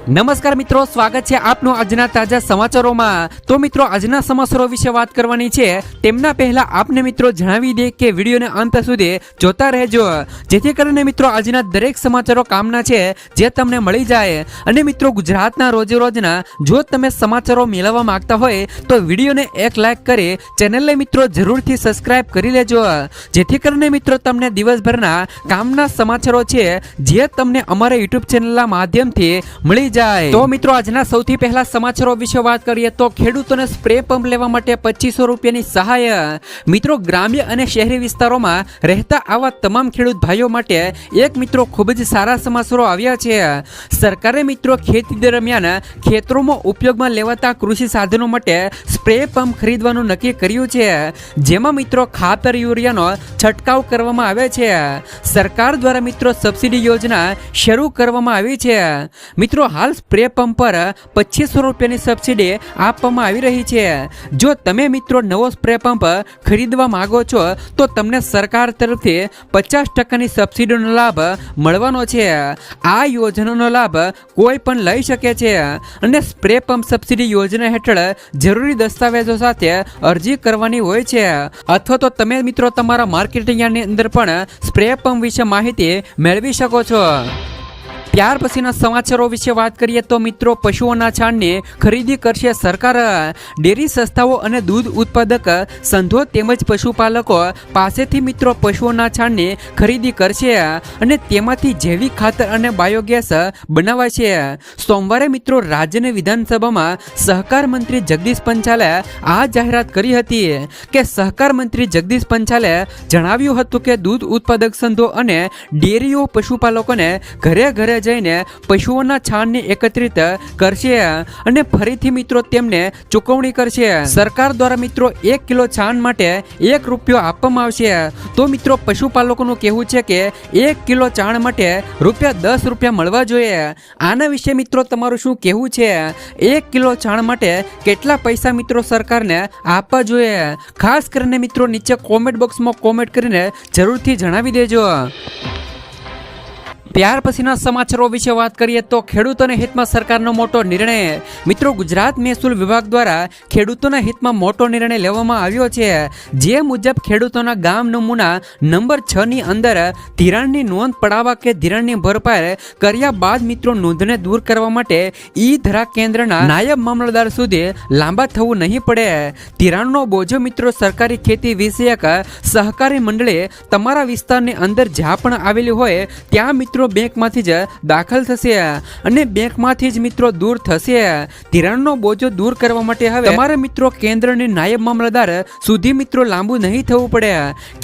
નમસ્કાર મિત્રો, સ્વાગત છે આપનું આજના તાજા સમાચારોમાં। તો મિત્રો, આજના સમાચારો વિશે વાત કરવાની છે। તેમના પહેલા આપને મિત્રો જણાવી દે કે વિડીયોને અંત સુધી જોતા રહેજો, જેથી કરીને મિત્રો આજના દરેક સમાચારો કામના છે જે તમને મળી જાય। અને મિત્રો, ગુજરાતના રોજે રોજના જો તમે સમાચારો મેળવવા માંગતા હોય તો વિડીયોને એક લાઈક કરી ચેનલને મિત્રો જરૂરથી સબસ્ક્રાઇબ કરી લેજો, જેથી કરીને મિત્રો તમને દિવસભરના કામના સમાચારો છે જે તમને અમારા યુટ્યુબ ચેનલના માધ્યમથી મળી જાય। તો મિત્રો, આજના સૌથી પહેલા સમાચારો વિશે વાત કરીએ તો ખેડૂતોને સ્પ્રે પંપ લેવા માટે 2500 રૂપિયાની સહાય। મિત્રો, ગ્રામ્ય અને શહેરી વિસ્તારોમાં રહેતા આવા તમામ ખેડૂત ભાઈઓ માટે એક મિત્રો ખૂબ જ સારા સમાચારો આવ્યા છે। સરકારે મિત્રો ખેતી દરમિયાન ખેતરોમાં ઉપયોગમાં લેવાતા કૃષિ સાધનો માટે સ્પ્રે પંપ ખરીદવાનું નક્કી કર્યું છે, જેમાં મિત્રો ખાતર યુરિયાનો છંટકાવ કરવામાં આવે છે। સરકાર દ્વારા મિત્રો સબસિડી યોજના શરૂ કરવામાં આવી છે। મિત્રો, હાલ સ્પ્રે પંપ પર 2500 રૂપિયાની સબસિડી આપવામાં આવી રહી છે। જો તમે મિત્રો નવો સ્પ્રે પંપ ખરીદવા માંગો છો તો તમને સરકાર તરફથી 50% સબસિડીનો લાભ મળવાનો છે। આ યોજનાનો લાભ કોઈ પણ લઈ શકે છે અને સ્પ્રે પંપ સબસિડી યોજના હેઠળ જરૂરી દસ્તાવેજો સાથે અરજી કરવાની હોય છે, અથવા તો તમે મિત્રો તમારા માર્કેટિંગ યાર્ડની અંદર પણ સ્પ્રે પંપ વિશે માહિતી મેળવી શકો છો। ત્યાર પછીના સમાચારો વિશે વાત કરીએ તો મિત્રો, પશુઓના છાણની ખરીદી કરશે સરકાર। ડેરી સંસ્થાઓ અને દૂધ ઉત્પાદક સંઘો તેમજ પશુપાલકો પાસેથી મિત્રો પશુઓના છાણની ખરીદી કરશે અને તેમાંથી જૈવિક ખાતર અને બાયોગેસ બનાવાશે। સોમવારે મિત્રો રાજ્યની વિધાનસભામાં સહકાર મંત્રી જગદીશ પંચાલે આ જાહેરાત કરી હતી કે સહકાર મંત્રી જગદીશ પંચાલે જણાવ્યું હતું કે દૂધ ઉત્પાદક સંઘો અને ડેરીઓ પશુપાલકોને ઘરે ઘરે જઈને પશુઓના છાણને એકત્રિત કરશે અને ફરીથી મિત્રો તેમને ચૂકવણી કરશે। સરકાર દ્વારા મિત્રો 1 કિલો છાણ માટે ₹1 આપવામાં આવશે। તો મિત્રો પશુપાલકોનું કહેવું છે કે 1 કિલો છાણ માટે ₹10 મળવા જોઈએ। આના વિશે મિત્રો તમારું શું કહેવું છે? 1 કિલો છાણ માટે કેટલા પૈસા મિત્રો સરકારને આપવા જોઈએ? ખાસ કરીને મિત્રો નીચે કોમેન્ટ બોક્સમાં કોમેન્ટ કરીને જરૂરથી જણાવી દેજો। ત્યાર પછીના સમાચારો વિશે વાત કરીએ તો ખેડૂતોના હિતમાં સરકારનો મોટો નિર્ણય। મિત્રો, ગુજરાત મહેસૂલ વિભાગ દ્વારા ખેડૂતોના હિતમાં મોટો નિર્ણય લેવામાં આવ્યો છે, જે મુજબ ખેડૂતોના ગામ નમૂના નંબર 6 ની અંદર ધિરાણની નોંધ પડાવવા કે ધિરાણની ભરપાઈ કર્યા બાદ મિત્રો નોંધને દૂર કરવા માટે ઈ ધરા કેન્દ્રના નાયબ મામલતદાર સુધી લાંબા થવું નહીં પડે। ધિરાણનો બોજો મિત્રો સરકારી ખેતી વિષયક સહકારી મંડળી તમારા વિસ્તારની અંદર જ્યાં પણ આવેલી હોય ત્યાં મિત્રો બેંકમાંથી જ દાખલ થશે અને બેંકમાંથી જ મિત્રો દૂર થશે। ધિરાણનો બોજો દૂર કરવા માટે હવે તમારે મિત્રો કેન્દ્રની નાયબ મામલતદાર સુધી મિત્રો લાંબુ નહીં થવું પડે।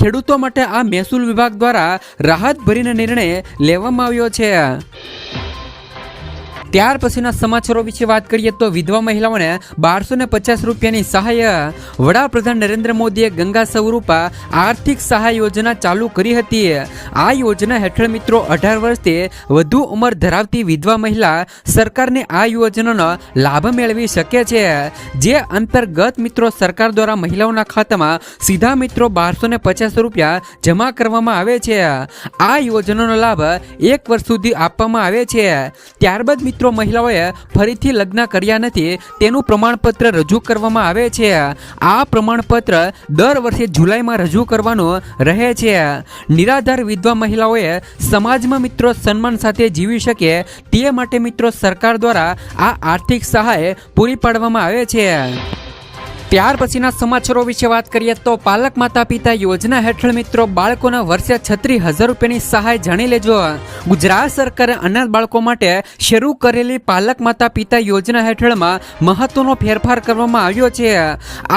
ખેડૂતો માટે આ મહેસૂલ વિભાગ દ્વારા રાહત ભરીને નિર્ણય લેવામાં આવ્યો છે। ત્યાર પછીના સમાચારો વિશે વાત કરીએ તો વિધવા મહિલાઓને 1250 રૂપિયાની સહાય। વડાપ્રધાન નરેન્દ્ર મોદીએ ગંગા સ્વરૂપા આર્થિક સહાય યોજના ચાલુ કરી હતી। આ યોજના હેઠળ મિત્રો 18 વર્ષથી વધુ ઉંમર ધરાવતી વિધવા મહિલા સરકારની આ યોજનાનો લાભ મેળવી શકે છે, જે અંતર્ગત મિત્રો સરકાર દ્વારા મહિલાઓના ખાતામાં સીધા મિત્રો 1250 રૂપિયા જમા કરવામાં આવે છે। આ યોજનાનો લાભ 1 વર્ષ સુધી આપવામાં આવે છે। ત્યારબાદ મિત્રો મહિલાઓએ ફરીથી લગ્ન કર્યા નથી તેનું પ્રમાણપત્ર રજૂ કરવામાં આવે છે। આ પ્રમાણપત્ર દર વર્ષે જુલાઈમાં રજૂ કરવાનું રહે છે। નિરાધાર વિધવા મહિલાઓએ સમાજમાં મિત્રો સન્માન સાથે જીવી શકે તે માટે મિત્રો સરકાર દ્વારા આ આર્થિક સહાય પૂરી પાડવામાં આવે છે। ત્યાર પછીના સમાચારો વિશે વાત કરીએ તો પાલક માતા પિતા યોજના હેઠળ મિત્રો બાળકોના વર્ષે 36,000 રૂપિયાની સહાય જાણી લેજો। ગુજરાત સરકારે અનાથ બાળકો માટે શરૂ કરેલી પાલક માતા પિતા યોજના હેઠળમાં મહત્વનો ફેરફાર કરવામાં આવ્યો છે।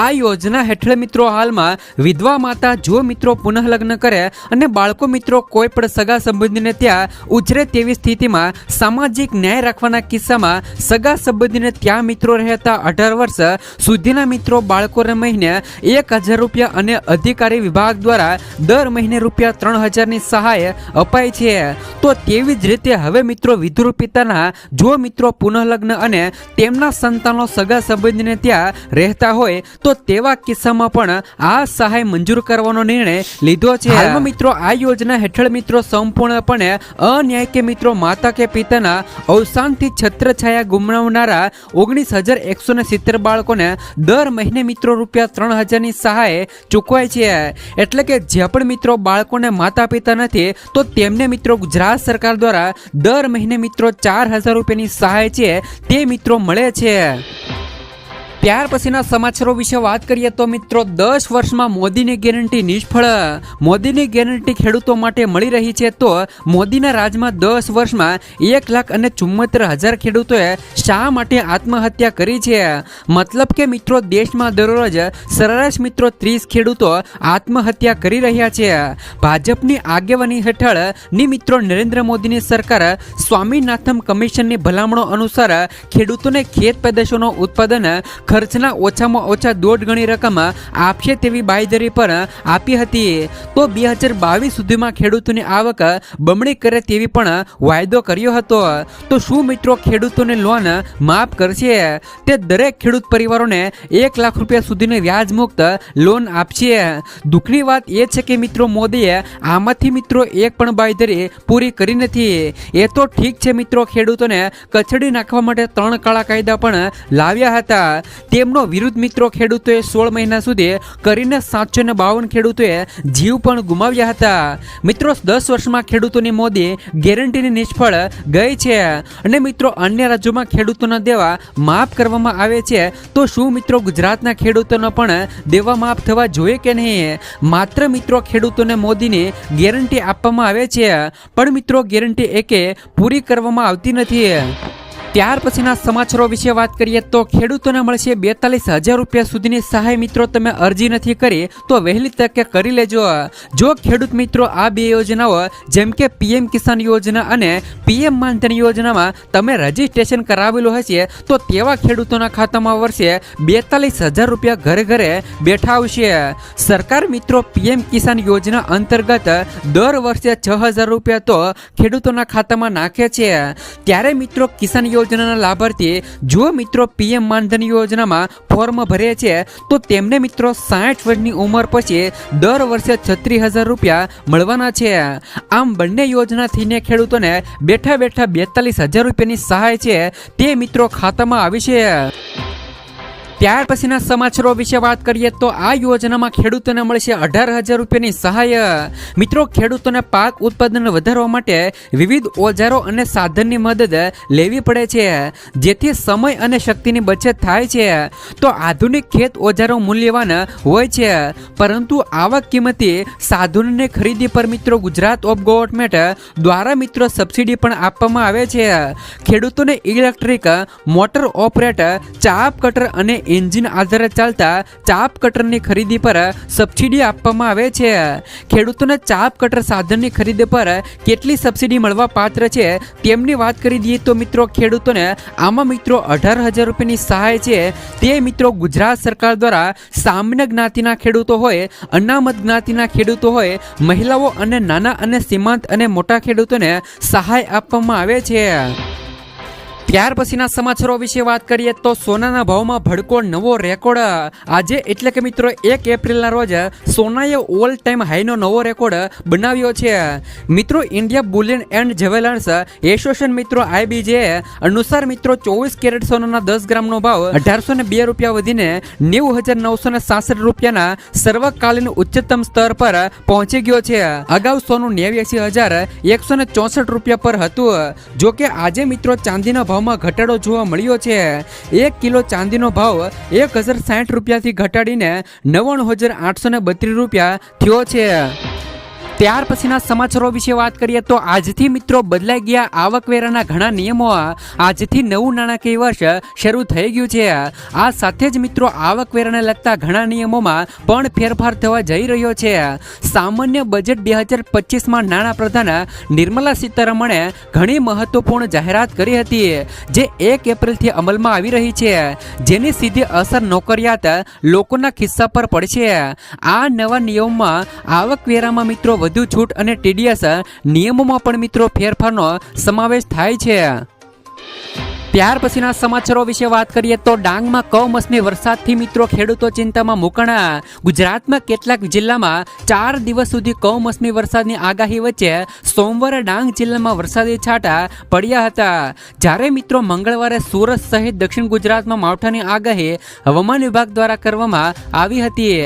આ યોજના હેઠળ મિત્રો હાલમાં વિધવા માતા જો મિત્રો પુનઃ લગ્ન કરે અને બાળકો મિત્રો કોઈ પણ સગા સંબંધીને ત્યાં ઉછરે તેવી સ્થિતિમાં સામાજિક ન્યાય રાખવાના કિસ્સામાં સગા સંબંધીને ત્યાં મિત્રો રહેતા 18 વર્ષ સુધીના મિત્રો બાળકોને મહિને 1000 રૂપિયા અને અધિકારી વિભાગ દ્વારા દર મહિને રૂપિયા 3000ની સહાય અપાય છે। તો તેવી જ રીતે હવે મિત્રો વિધુર પિતાના જો મિત્રો પુનઃલગ્ન અને તેમના સંતાનો સગા સંબંધીને ત્યાં રહેતા હોય તો તેવા કિસ્સામાં પણ આ સહાય મંજૂર કરવાનો નિર્ણય લીધો છે। હાલમાં મિત્રો આ યોજના હેઠળ મિત્રો સંપૂર્ણપણે અન્યાય કે મિત્રો માતા કે પિતાના અવસાનથી છત્રછાયા ગુમાવનારા 19,170 બાળકોને દર મહિને મિત્રો રૂપિયા 3000ની સહાય ચૂકવાય છે। એટલે કે જે પણ મિત્રો બાળકોને માતા પિતા નથી તો તેમને મિત્રો ગુજરાત સરકાર દ્વારા દર મહિને મિત્રો 4000 રૂપિયાની સહાય છે તે મિત્રો મળે છે। ત્યાર પછીના સમાચારો વિશે વાત કરીએ તો મિત્રો 10 વર્ષમાં મોદીની ગેરંટી નિષ્ફળ। મોદીની ગેરંટી ખેડૂતો માટે મળી રહી છે તો મોદીના રાજમાં 10 વર્ષમાં 1,74,000 ખેડૂતોએ શા માટે આત્મહત્યા કરી છે? મતલબ કે મિત્રો દેશમાં દરરોજ સરેરાશ મિત્રો 30 ખેડૂતો આત્મહત્યા કરી રહ્યા છે। ભાજપની આગેવાની હેઠળની મિત્રો નરેન્દ્ર મોદીની સરકાર સ્વામીનાથન કમિશનની ભલામણો અનુસાર ખેડૂતોને ખેત પેદાશોનો ઉત્પાદન ખર્ચના ઓછામાં ઓછા 1.5 ગણી રકમ આપશે તેવી બાંયધરી પર આપી હતી। તો 2022 સુધીમાં ખેડૂતોની આવક બમણી કરે તેવી પણ વાયદો કર્યો હતો। તો શું મિત્રો ખેડૂતોને લોન માફ કરશે? તે દરેક ખેડૂત પરિવારોને 1 લાખ રૂપિયા સુધીની વ્યાજ મુક્ત લોન આપશે। દુઃખની વાત એ છે કે મિત્રો મોદીએ આમાંથી મિત્રો એક પણ બાંયધરી પૂરી કરી નથી। એ તો ઠીક છે મિત્રો ખેડૂતોને કચડી નાખવા માટે 3 કાળા કાયદા પણ લાવ્યા હતા। તેમનો વિરુદ્ધ મિત્રો ખેડૂતોએ 16 મહિના સુધી કરીને 752 ખેડૂતોએ જીવ પણ ગુમાવ્યા હતા। મિત્રો 10 વર્ષમાં ખેડૂતોની મોદી ગેરંટીની નિષ્ફળ ગઈ છે અને મિત્રો અન્ય રાજ્યોમાં ખેડૂતોના દેવા માફ કરવામાં આવે છે તો શું મિત્રો ગુજરાતના ખેડૂતોનો પણ દેવા માફ થવા જોઈએ કે નહીં? માત્ર મિત્રો ખેડૂતોને મોદીની ગેરંટી આપવામાં આવે છે પણ મિત્રો ગેરંટી એકે પૂરી કરવામાં આવતી નથી। ત્યાર પછીના સમાચારો વિશે વાત કરીએ તો ખેડૂતોને મળશે 42,000 રૂપિયા સુધીની સહાય। મિત્રો તમે અરજી નથી કરી તો વહેલી તકે કરી લેજો। જો ખેડૂત મિત્રો આ બે યોજનાઓ જેમ કે પીએમ કિસાન યોજના અને પીએમ માનધન યોજનામાં તમે રજીસ્ટ્રેશન કરાવેલું હશે તો તેવા ખેડૂતોના ખાતામાં વર્ષે 42,000 રૂપિયા ઘરે ઘરે બેઠા આવશે। સરકાર મિત્રો પીએમ કિસાન યોજના અંતર્ગત દર વર્ષે 6,000 રૂપિયા તો ખેડૂતોના ખાતામાં નાખે છે। ત્યારે મિત્રો કિસાન યોજનાના લાભાર્થી જો મિત્રો પીએમ માનધન યોજનામાં ફોર્મ ભરે છે તો તેમને મિત્રો 60 વર્ષની ઉંમર પછી દર વર્ષે 36,000 રૂપિયા મળવાના છે। આમ બંને યોજનાથીને ખેડૂતોને બેઠા બેઠા 42,000 રૂપિયાની સહાય છે તે મિત્રો ખાતામાં આવી છે। ત્યાર પછીના સમાચારો વિશે વાત કરીએ તો આ યોજનામાં ખેડૂતોને મળશે 18,000 રૂપિયાની સહાય। મિત્રો ખેડૂતોને પાક ઉત્પાદન વધારવા માટે વિવિધ ઓજારો અને સાધનની મદદ લેવી પડે છે જેથી સમય અને શક્તિની બચત થાય છે। તો આધુનિક ખેત ઓજારો મૂલ્યવાન હોય છે પરંતુ આવા કિંમતી સાધનોની ખરીદી પર મિત્રો ગુજરાત ઓફ ગવર્મેન્ટ દ્વારા મિત્રો સબસિડી પણ આપવામાં આવે છે। ખેડૂતોને ઇલેક્ટ્રિક મોટર ઓપરેટ ચાપ કટર અને એન્જિન આધારે ચાલતા ચાપ કટરની ખરીદી પર સબસિડી આપવામાં આવે છે। ખેડૂતોને ચાપ કટર સાધનની ખરીદી પર કેટલી સબસિડી મળવા પાત્ર છે તેમની વાત કરી દઈએ તો મિત્રો ખેડૂતોને આમાં મિત્રો 18,000 રૂપિયાની સહાય છે તે મિત્રો ગુજરાત સરકાર દ્વારા સામાન્ય જ્ઞાતિના ખેડૂતો હોય, અનામત જ્ઞાતિના ખેડૂતો હોય, મહિલાઓ અને નાના અને સીમાંત અને મોટા ખેડૂતોને સહાય આપવામાં આવે છે। ત્યાર પછીના સમાચારો વિશે વાત કરીએ તો સોનાના ભાવમાં ભડકો નવો રેકોર્ડ। આજે એટલે કે મિત્રો 1 એપ્રિલના રોજ સોનાએ ઓલ ટાઈમ હાઈનો નવો રેકોર્ડ બનાવ્યો છે। મિત્રો India Boolean and jewellers association મિત્રો IBJ અનુસાર મિત્રો 24 કેરેટ સોનાના 10 ગ્રામનો ભાવ 1,802 રૂપિયા વધીને 90,966 રૂપિયાના સર્વકાલીન ઉચ્ચતમ સ્તર પર પહોંચી ગયો છે। અગાઉ સોનું 89,164 રૂપિયા પર હતું। જો કે આજે મિત્રો ચાંદીના ભાવમાં ઘટાડો જોવા મળ્યો છે। 1 કિલો ચાંદીનો ભાવ 1,060 રૂપિયાથી ઘટાડીને 99,832 રૂપિયા થયો છે। ત્યાર પછીના સમાચારો વિશે વાત કરીએ તો આજથી મિત્રો બદલાઈ ગયા આવકવેરાના ઘણા નિયમો. આજથી નવું નાણાકીય વર્ષ શરૂ થઈ ગયું છે. આ સાથે જ મિત્રો આવકવેરાને લગતા ઘણા નિયમોમાં પણ ફેરફાર થવા જઈ રહ્યો છે. સામાન્ય બજેટ 2025માં નાણાપ્રધાન નિર્મલા સીતારમણે ઘણી મહત્વપૂર્ણ જાહેરાત કરી હતી, જે 1 એપ્રિલથી અમલમાં આવી રહી છે, જેની સીધી અસર નોકરિયાત લોકોના ખિસ્સા પર પડશે. આ નવા નિયમોમાં આવકવેરામાં મિત્રો વધુ છૂટ અને ટીડીએસ નિયમોમાં પણ મિત્રો ફેરફારનો સમાવેશ થાય છે. ત્યાર પછીના સમાચારો વિશે વાત કરીએ તો ડાંગમાં કમોસમી વરસાદથી મિત્રો ખેડૂતો ચિંતામાં મુકાણા. ગુજરાતમાં કેટલાક જિલ્લામાં 4 દિવસ સુધી કમોસમી વરસાદની આગાહી વચ્ચે સોમવારે ડાંગ જિલ્લામાં વરસાદી છાંટા પડ્યા હતા, જ્યારે મિત્રો મંગળવારે સુરત સહિત દક્ષિણ ગુજરાતમાં માવઠાની આગાહી હવામાન વિભાગ દ્વારા કરવામાં આવી હતી.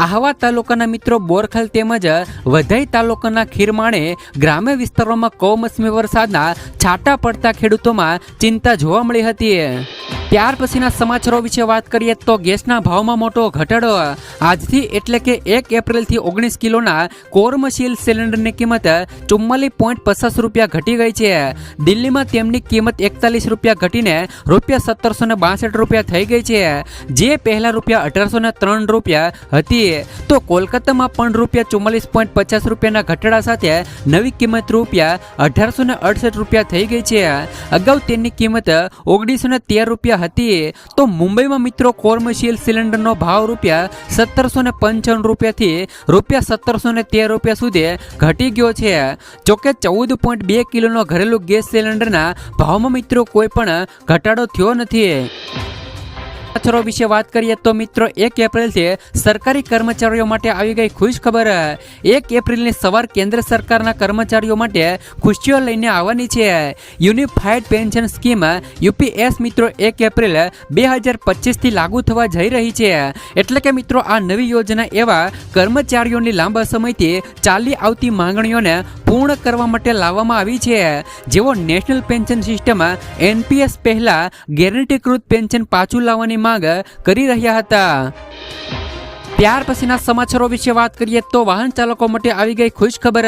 આહવા તાલુકાના મિત્રો બોરખલ તેમજ વઘઈ તાલુકાના ખીરમાણે ગ્રામ્ય વિસ્તારોમાં કમોસમી વરસાદના છાંટા પડતા ખેડૂતોમાં ચિંતા જોવા મળી હતી. ત્યાર પછીના સમાચારો વિશે વાત કરીએ તો ગેસના ભાવમાં મોટો ઘટાડો. આજથી એટલે કે 1 એપ્રિલથી 19 કિલોના કોર્મશીલ સિલિન્ડરની કિંમત 44.50 રૂપિયા ઘટી ગઈ છે. દિલ્હીમાં તેમની કિંમત 41 રૂપિયા ઘટીને રૂપિયા 1762 રૂપિયા થઈ ગઈ છે, જે પહેલા રૂપિયા 1803 રૂપિયા હતી. તો કોલકાતામાં પણ રૂપિયા 44.50 રૂપિયાના ઘટાડા સાથે નવી કિંમત રૂપિયા 1868 રૂપિયા થઈ ગઈ છે. અગાઉ તેની કિંમત 1913 રૂપિયા હતી. તો મુંબઈમાં મિત્રો કોર્મશીલ સિલિન્ડરનો ભાવ રૂપિયા 1755 રૂપિયાથી રૂપિયા 1713 રૂપિયા સુધી ઘટી ગયો છે. જોકે 14.2 કિલોનો ઘરેલું ગેસ સિલિન્ડરના ભાવમાં મિત્રો કોઈ પણ ઘટાડો થયો નથી. સમાચારો વિશે વાત કરીએ તો મિત્રો 1 એપ્રિલથી સરકારી કર્મચારીઓ માટે આવી ગઈ ખુશ ખબર. 1 એપ્રિલની સવાર કેન્દ્ર સરકારના કર્મચારીઓ માટે ખુશીઓ લઈને આવવાની છે. યુનિફાઈડ પેન્શન સ્કીમ યુપીએસ મિત્રો 1 એપ્રિલ 2025થી લાગુ થવા જઈ રહી છે. એટલે કે મિત્રો આ નવી યોજના એવા કર્મચારીઓની લાંબા સમયથી ચાલી આવતી માંગણીઓને પૂર્ણ કરવા માટે લાવવામાં આવી છે, જેઓ નેશનલ પેન્શન સિસ્ટમ એનપીએસ પહેલા ગેરંટીકૃત પેન્શન પાછું લાવવાની માંગ કરી રહ્યા હતા. ત્યાર પછીના સમાચારો વિશે વાત કરીએ તો વાહન ચાલકો માટે આવી ગઈ ખુશ ખબર.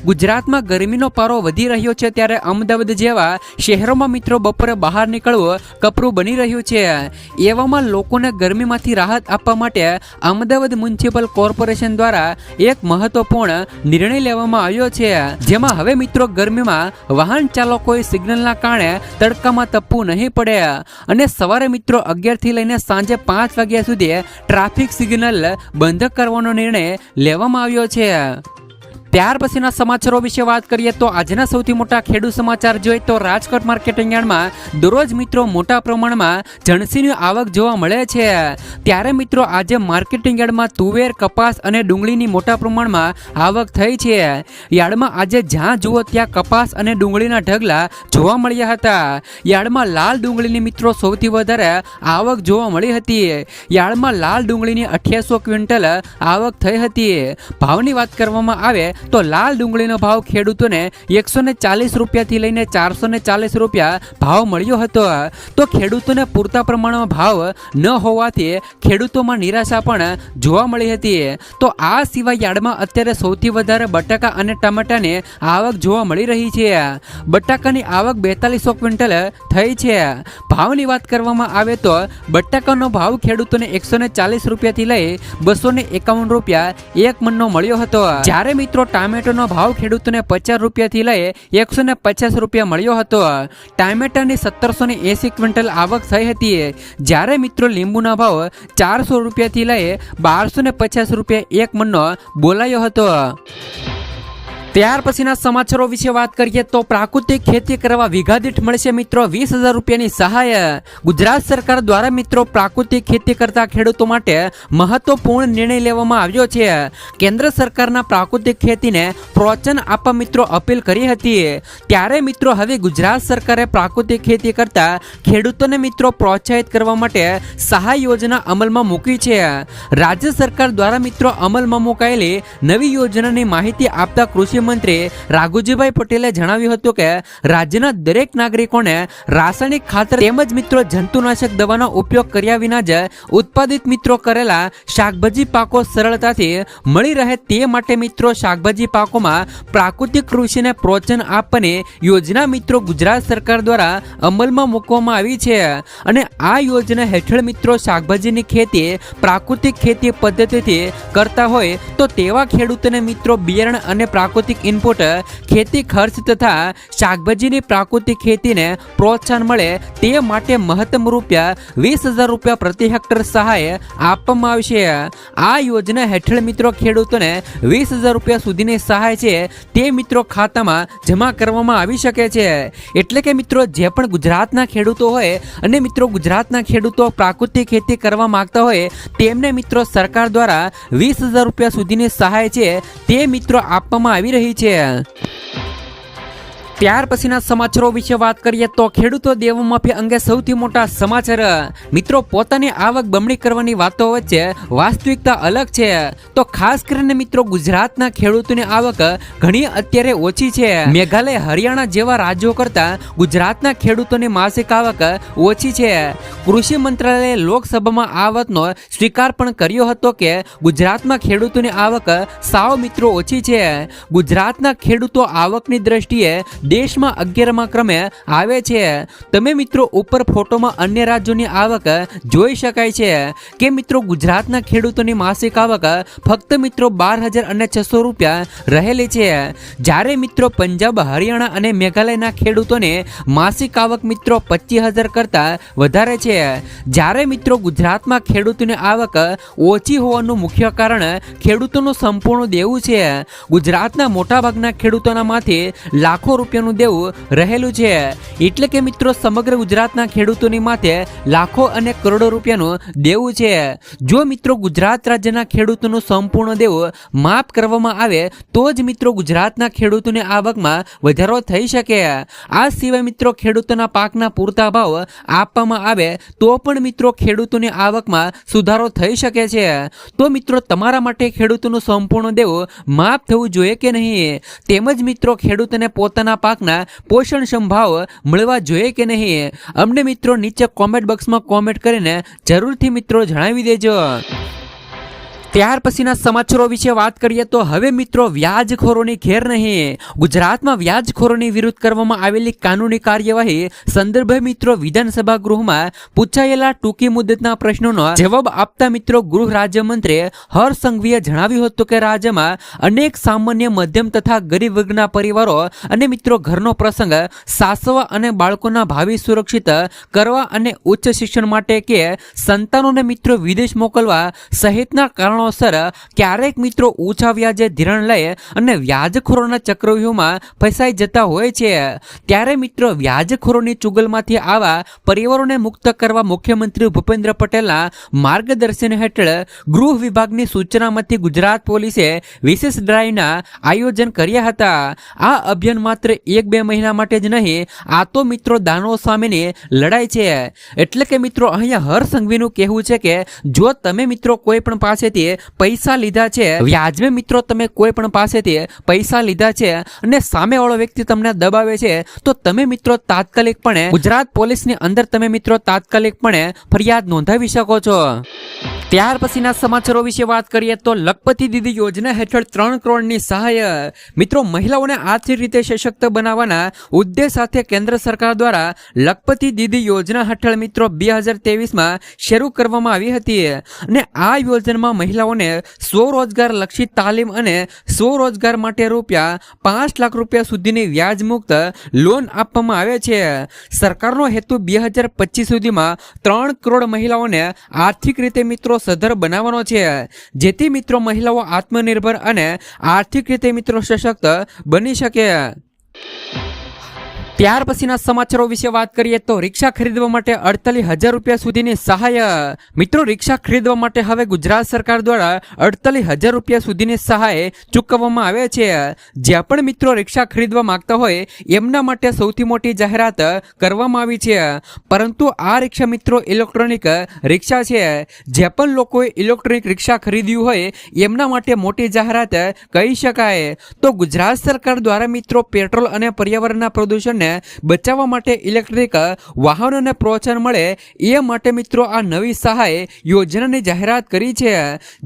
ગુજરાતમાં ગરમીનો પારો વધી રહ્યો છે, ત્યારે અમદાવાદ જેવા શહેરોમાં મિત્રો બપોરે બહાર નીકળવું કપરું બની રહ્યું છે. એવામાં લોકોને ગરમીમાંથી રાહત આપવા માટે અમદાવાદ મ્યુનિસિપલ કોર્પોરેશન દ્વારા એક મહત્વપૂર્ણ નિર્ણય લેવામાં આવ્યો છે, જેમાં હવે મિત્રો ગરમીમાં વાહન ચાલકોએ સિગ્નલના કારણે તડકામાં તપવું નહીં પડે અને સવારે મિત્રો 11 થી લઈને સાંજે 5 વાગ્યા સુધી ટ્રાફિક સિગ્નલ બંધ કરવાનો નિર્ણય લેવામાં આવ્યો છે. ત્યાર પછીના સમાચારો વિશે વાત કરીએ તો આજના સૌથી મોટા ખેડૂત સમાચાર જોઈએ તો રાજકોટ માર્કેટિંગ યાર્ડમાં દરરોજ મિત્રો મોટા પ્રમાણમાં જણસીની આવક જોવા મળે છે. ત્યારે મિત્રો આજે માર્કેટિંગ યાર્ડમાં તુવેર, કપાસ અને ડુંગળીની મોટા પ્રમાણમાં આવક થઈ છે. યાર્ડમાં આજે જ્યાં જુઓ ત્યાં કપાસ અને ડુંગળીના ઢગલા જોવા મળ્યા હતા. યાર્ડમાં લાલ ડુંગળીની મિત્રો સૌથી વધારે આવક જોવા મળી હતી. યાર્ડમાં લાલ ડુંગળીની 2800 ક્વિન્ટલ આવક થઈ હતી. ભાવની વાત કરવામાં આવે તો લાલ ડુંગળીનો ભાવ ખેડૂતોને 140 રૂપિયાથી લઈને 440 રૂપિયા ભાવ મળ્યો હતો. તો ખેડૂતોને પૂરતા પ્રમાણમાં ભાવ ન હોવાથી ખેડૂતોમાં નિરાશા પણ જોવા મળી હતી. તો આ સિવાય યાર્ડમાં અત્યારે સૌથી વધારે બટાકા અને ટમાટાની આવક જોવા મળી રહી છે. બટાકાની આવક 4200 ક્વિન્ટલ થઈ છે. ભાવની વાત કરવામાં આવે તો બટાકાનો ભાવ ખેડૂતોને 140 રૂપિયાથી લઈ 251 રૂપિયા એક મણનો મળ્યો હતો, જ્યારે મિત્રો ટામેટોનો ભાવ ખેડૂતોને 50 રૂપિયાથી લઈ 150 રૂપિયા મળ્યો હતો. ટામેટાની 1780 ક્વિન્ટલ આવક થઈ હતી, જ્યારે મિત્રો લીંબુના ભાવ 400 રૂપિયાથી લઈ 1250 રૂપિયા એક મણનો બોલાયો હતો. ત્યાર પછીના સમાચારો વિશે વાત કરીએ તો પ્રાકૃતિક ખેતી કરવા વીઘા દીઠ મળશે મિત્રો 20,000 રૂપિયાની સહાય. ગુજરાત સરકાર દ્વારા મિત્રો પ્રાકૃતિક ખેતી કરતા ખેડૂતો માટે મહત્વપૂર્ણ નિર્ણય લેવામાં આવ્યો છે. કેન્દ્ર સરકારના પ્રાકૃતિક ખેતીને પ્રોત્સાહન આપવા મિત્રો અપીલ કરી હતી, ત્યારે મિત્રો હવે ગુજરાત સરકારે પ્રાકૃતિક ખેતી કરતા ખેડૂતોને મિત્રો પ્રોત્સાહિત કરવા માટે સહાય યોજના અમલમાં મૂકી છે. રાજ્ય સરકાર દ્વારા મિત્રો અમલમાં મુકાયેલી નવી યોજનાની માહિતી આપતા કૃષિ મંત્રી રાઘુજીભાઈ પટેલે જણાવ્યું હતું કે રાજ્યના દરેક નાગરિકોને રાસાયણિક ખાતર તેમજ મિત્રો જંતુનાશક દવાનો ઉપયોગ કર્યા વિના જ ઉત્પાદિત મિત્રો કરેલા શાકભાજી પાકો સરળતાથી મળી રહે તે માટે મિત્રો શાકભાજી પાકોમાં પ્રાકૃતિક કૃષિને પ્રોત્સાહન આપવાની યોજના મિત્રો ગુજરાત સરકાર દ્વારા અમલમાં મૂકવામાં આવી છે અને આ યોજના હેઠળ મિત્રો શાકભાજીની ખેતી પ્રાકૃતિક ખેતી પદ્ધતિથી કરતા હોય તો તેવા ખેડૂતોને મિત્રો બિયારણ અને પ્રાકૃતિક ઇનપુટ ખેતી ખર્ચ તથા શાકભાજીની પ્રાકૃતિક ખેતીને પ્રોત્સાહન મળે તે માટે મહત્તમ ₹20,000 પ્રતિ હેક્ટર સહાય આપવામાં આવશે। આ યોજના હેઠળ મિત્રો ખેડૂતોને ₹20,000 સુધીની સહાય છે તે મિત્રો ખાતામાં જમા કરવામાં આવી શકે છે। એટલે કે મિત્રો જે પણ ગુજરાતના ખેડૂતો હોય અને મિત્રો ગુજરાતના ખેડૂતો પ્રાકૃતિક ખેતી કરવા માંગતા હોય તેમને મિત્રો સરકાર દ્વારા ₹20,000 સુધીની સહાય છે તે મિત્રો આપવામાં આવી રહી છે। ત્યાર પછીના સમાચારો વિશે વાત કરીએ તો ખેડૂતો દેવમાફી અંગે સૌથી મોટા સમાચાર। મિત્રો પોતાની આવક બમણી કરવાની વાતો વચ્ચે વાસ્તવિકતા અલગ છે તો ખાસ કરીને મિત્રો ગુજરાતના ખેડૂતોની આવક ઘણી અત્યારે ઓછી છે। મેઘાલય હરિયાણા જેવા રાજ્યો કરતા ગુજરાતના ખેડૂતોની માસિક આવક ઓછી છે। કૃષિ મંત્રાલયે લોકસભામાં આ વાતનો સ્વીકાર પણ કર્યો હતો કે ગુજરાતમાં ખેડૂતોની આવક સાવ મિત્રો ઓછી છે। ગુજરાતના ખેડૂતો આવકની દ્રષ્ટિએ દેશમાં 11મા ક્રમે આવે છે। તમે મિત્રો ઉપર ફોટોમાં અન્ય રાજ્યોની આવક જોઈ શકાય છે કે મિત્રો ગુજરાતના ખેડૂતોની માસિક આવક ફક્ત મિત્રો ₹12,600 રહેલી છે, જ્યારે મિત્રો પંજાબ હરિયાણા અને મેઘાલયના ખેડૂતોને માસિક આવક મિત્રો 25,000 કરતાં વધારે છે। જ્યારે મિત્રો ગુજરાતમાં ખેડૂતોની આવક ઓછી હોવાનું મુખ્ય કારણ ખેડૂતોનું સંપૂર્ણ દેવું છે। ગુજરાતના મોટાભાગના ખેડૂતોના માથે લાખો રૂપિયાનું દેવું રહેલું છે। એટલે કે મિત્રો સમગ્ર ગુજરાતના ખેડૂતોની માથે લાખો અને કરોડો રૂપિયાનું દેવું છે। જો મિત્રો ગુજરાત રાજ્યના ખેડૂતોનું સંપૂર્ણ દેવું માફ કરવામાં આવે તો જ મિત્રો ગુજરાતના ખેડૂતોની આવકમાં વધારો થઈ શકે। આ સિવાય મિત્રો ખેડૂતોના પાકના પૂરતા ભાવ આપવામાં આવે તો પણ મિત્રો ખેડૂતોની આવકમાં સુધારો થઈ શકે છે। તો મિત્રો તમારા માટે ખેડૂતોનું સંપૂર્ણ દેવું માફ થવું જોઈએ કે નહીં, તેમજ મિત્રો ખેડૂતોને પોતાના પાકના પોષણક્ષમ ભાવ મળવા જોઈએ કે નહીં, અમને મિત્રો નીચે કોમેન્ટ બોક્સમાં કોમેન્ટ કરીને જરૂરથી મિત્રો જણાવી દેજો। ત્યાર પછીના સમાચારો વિશે વાત કરીએ તો હવે મિત્રો વ્યાજખોરોની ખેર નહીં। ગુજરાતમાં વ્યાજખોરોની વિરુદ્ધ કરવામાં આવેલી કાનૂની કાર્યવાહી સંદર્ભે મિત્રો વિધાનસભા ગૃહમાં પૂછાયેલા ટૂંકી મુદતના પ્રશ્નોનો જવાબ આપતા મિત્રો ગૃહ રાજ્યમંત્રી હર્ષ સંઘવીએ જણાવ્યું હતું કે રાજ્યમાં અનેક સામાન્ય મધ્યમ તથા ગરીબ વર્ગના પરિવારો અને મિત્રો ઘરનો પ્રસંગ સાચવવા અને બાળકોના ભાવિ સુરક્ષિત કરવા અને ઉચ્ચ શિક્ષણ માટે કે સંતાનોને મિત્રો વિદેશ મોકલવા સહિતના કારણો ક્યારેક મિત્રો ઊંચા વ્યાજે ધિરાણ લઈ અને વ્યાજખોરોના ચક્રવ્યૂહમાં ફસાઈ જતા હોય છે। ત્યારે મિત્રો વ્યાજખોરોની ચુગલમાંથી આવા પરિવારોને મુક્ત કરવા મુખ્યમંત્રી ભૂપેન્દ્ર પટેલના માર્ગદર્શન હેઠળ ગૃહ વિભાગની સૂચનામાંથી ગુજરાત પોલીસે વિશેષ ડ્રાઈવના આયોજન કર્યા હતા। આ અભિયાન માત્ર 1-2 મહિના માટે જ નહીં, આ તો મિત્રો દાનવો સામેની લડાઈ છે। એટલે કે મિત્રો અહીંયા હર્ષ સંઘવીનું કહેવું છે કે જો તમે મિત્રો કોઈ પણ પાસેથી પૈસા લીધા છે, વ્યાજબે મિત્રો તમે કોઈ પણ પાસેથી પૈસા લીધા છે અને સામેવાળો વ્યક્તિ તમને દબાવે છે તો તમે મિત્રો તાત્કાલિકપણે ગુજરાત પોલીસની અંદર તમે મિત્રો તાત્કાલિકપણે ફરિયાદ નોંધાવી શકો છો। ત્યાર પછીના સમાચારો વિશે વાત કરીએ તો લખપતિ દીદી યોજના હેઠળ 3 કરોડની સહાય। મિત્રો મહિલાઓને આર્થિક રીતે સશક્ત બનાવવાના ઉદ્દેશ સાથે કેન્દ્ર સરકાર દ્વારા લખપતિ દીદી યોજના હેઠળ મિત્રો 2023માં શરૂ કરવામાં આવી હતી અને આ યોજનામાં મહિલાઓને સ્વરોજગાર લક્ષી તાલીમ અને સ્વરોજગાર માટે ₹5 લાખ સુધીની વ્યાજ મુક્ત લોન આપવામાં આવે છે। સરકારનો હેતુ 2025 સુધીમાં 3 કરોડ મહિલાઓને આર્થિક રીતે મિત્રો સદ્ધર બનાવવાનો છે, જેથી મિત્રો મહિલાઓ આત્મનિર્ભર અને આર્થિક રીતે મિત્રો સશક્ત બની શકે। ત્યાર પછીના સમાચારો વિશે વાત કરીએ તો રિક્ષા ખરીદવા માટે 48,000 રૂપિયા સુધીની સહાય. મિત્રો, રિક્ષા ખરીદવા માટે હવે ગુજરાત સરકાર દ્વારા 48,000 રૂપિયા સુધીની સહાય ચૂકવવામાં આવે છે. જ્યાં પણ મિત્રો રિક્ષા ખરીદવા માંગતા હોય એમના માટે સૌથી મોટી જાહેરાત કરવામાં આવી છે. પરંતુ આ રિક્ષા મિત્રો ઇલેક્ટ્રોનિક રિક્ષા છે. જે પણ લોકોએ ઇલેક્ટ્રોનિક રિક્ષા ખરીદ્યું હોય એમના માટે મોટી જાહેરાત કહી શકાય. તો ગુજરાત સરકાર દ્વારા મિત્રો પેટ્રોલ અને પર્યાવરણના પ્રદૂષણને બચાવવા માટે ઇલેક્ટ્રિક વાહનોને પ્રોત્સાહન મળે એ માટે મિત્રો આ નવી સહાય યોજનાની જાહેરાત કરી છે.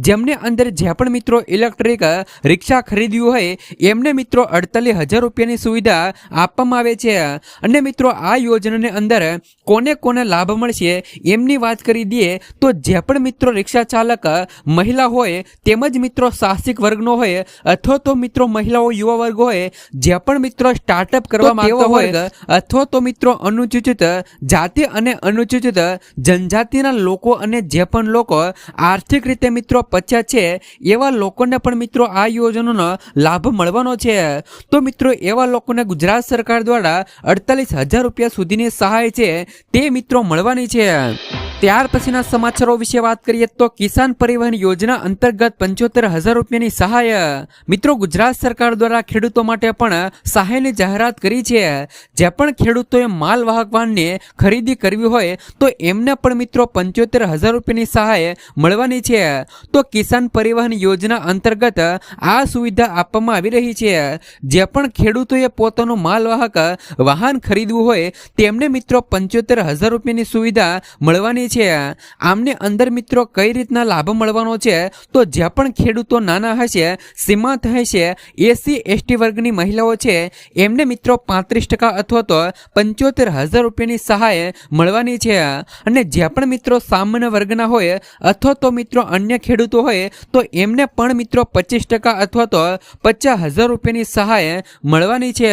જેમને અંદર જે પણ મિત્રો ઇલેક્ટ્રિક રિક્ષા ખરીદ્યું હોય એમને મિત્રો 48,000 રૂપિયાની સુવિધા આપવામાં આવે છે. અને મિત્રો આ યોજનાની અંદર કોને કોને લાભ મળશે એમની વાત કરી દઈએ તો જે પણ મિત્રો રિક્ષા ચાલક મહિલા હોય તેમજ મિત્રો સાહસિક વર્ગનો હોય અથવા તો મિત્રો મહિલાઓ યુવા વર્ગ હોય જે પણ મિત્રો સ્ટાર્ટઅપ કરવા માંગતા હોય અથવા તો મિત્રો અનુસૂચિત જાતિ અને અનુસૂચિત જનજાતિના લોકો અને જે પણ લોકો આર્થિક રીતે મિત્રો પછાત છે એવા લોકોને પણ મિત્રો આ યોજનાનો લાભ મળવાનો છે. તો મિત્રો એવા લોકોને ગુજરાત સરકાર દ્વારા 48,000 રૂપિયા સુધીની સહાય છે તે મિત્રો મળવાની છે. ત્યાર પછીના સમાચારો વિશે વાત કરીએ તો કિસાન પરિવહન યોજના અંતર્ગત 75,000 રૂપિયાની સહાય. મિત્રો ગુજરાત સરકાર દ્વારા ખેડૂતો માટે પણ સહાયની જાહેરાત કરી છે. જે પણ ખેડૂતોએ માલવાહક વાહનની ખરીદી કરવી હોય તો એમને પણ મિત્રો 75,000 રૂપિયાની સહાય મળવાની છે. તો કિસાન પરિવહન યોજના અંતર્ગત આ સુવિધા આપવામાં આવી રહી છે. જે પણ ખેડૂતોએ પોતાનું માલવાહક વાહન ખરીદવું હોય તેમને મિત્રો 75,000 રૂપિયાની સુવિધા મળવાની છે. આમની અંદર મિત્રો કઈ રીતના લાભ મળવાનો છે તો જે પણ ખેડૂતો નાના હશે, સીમાંત હશે, એસસી એસટી વર્ગની મહિલાઓ છે એમને મિત્રો 35% અથવા તો 75,000 રૂપિયાની સહાય મળવાની છે. અને જે પણ મિત્રો સામાન્ય વર્ગના હોય અથવા તો મિત્રો અન્ય ખેડૂતો હોય તો એમને પણ મિત્રો 25% અથવા તો 50,000 રૂપિયાની સહાય મળવાની છે.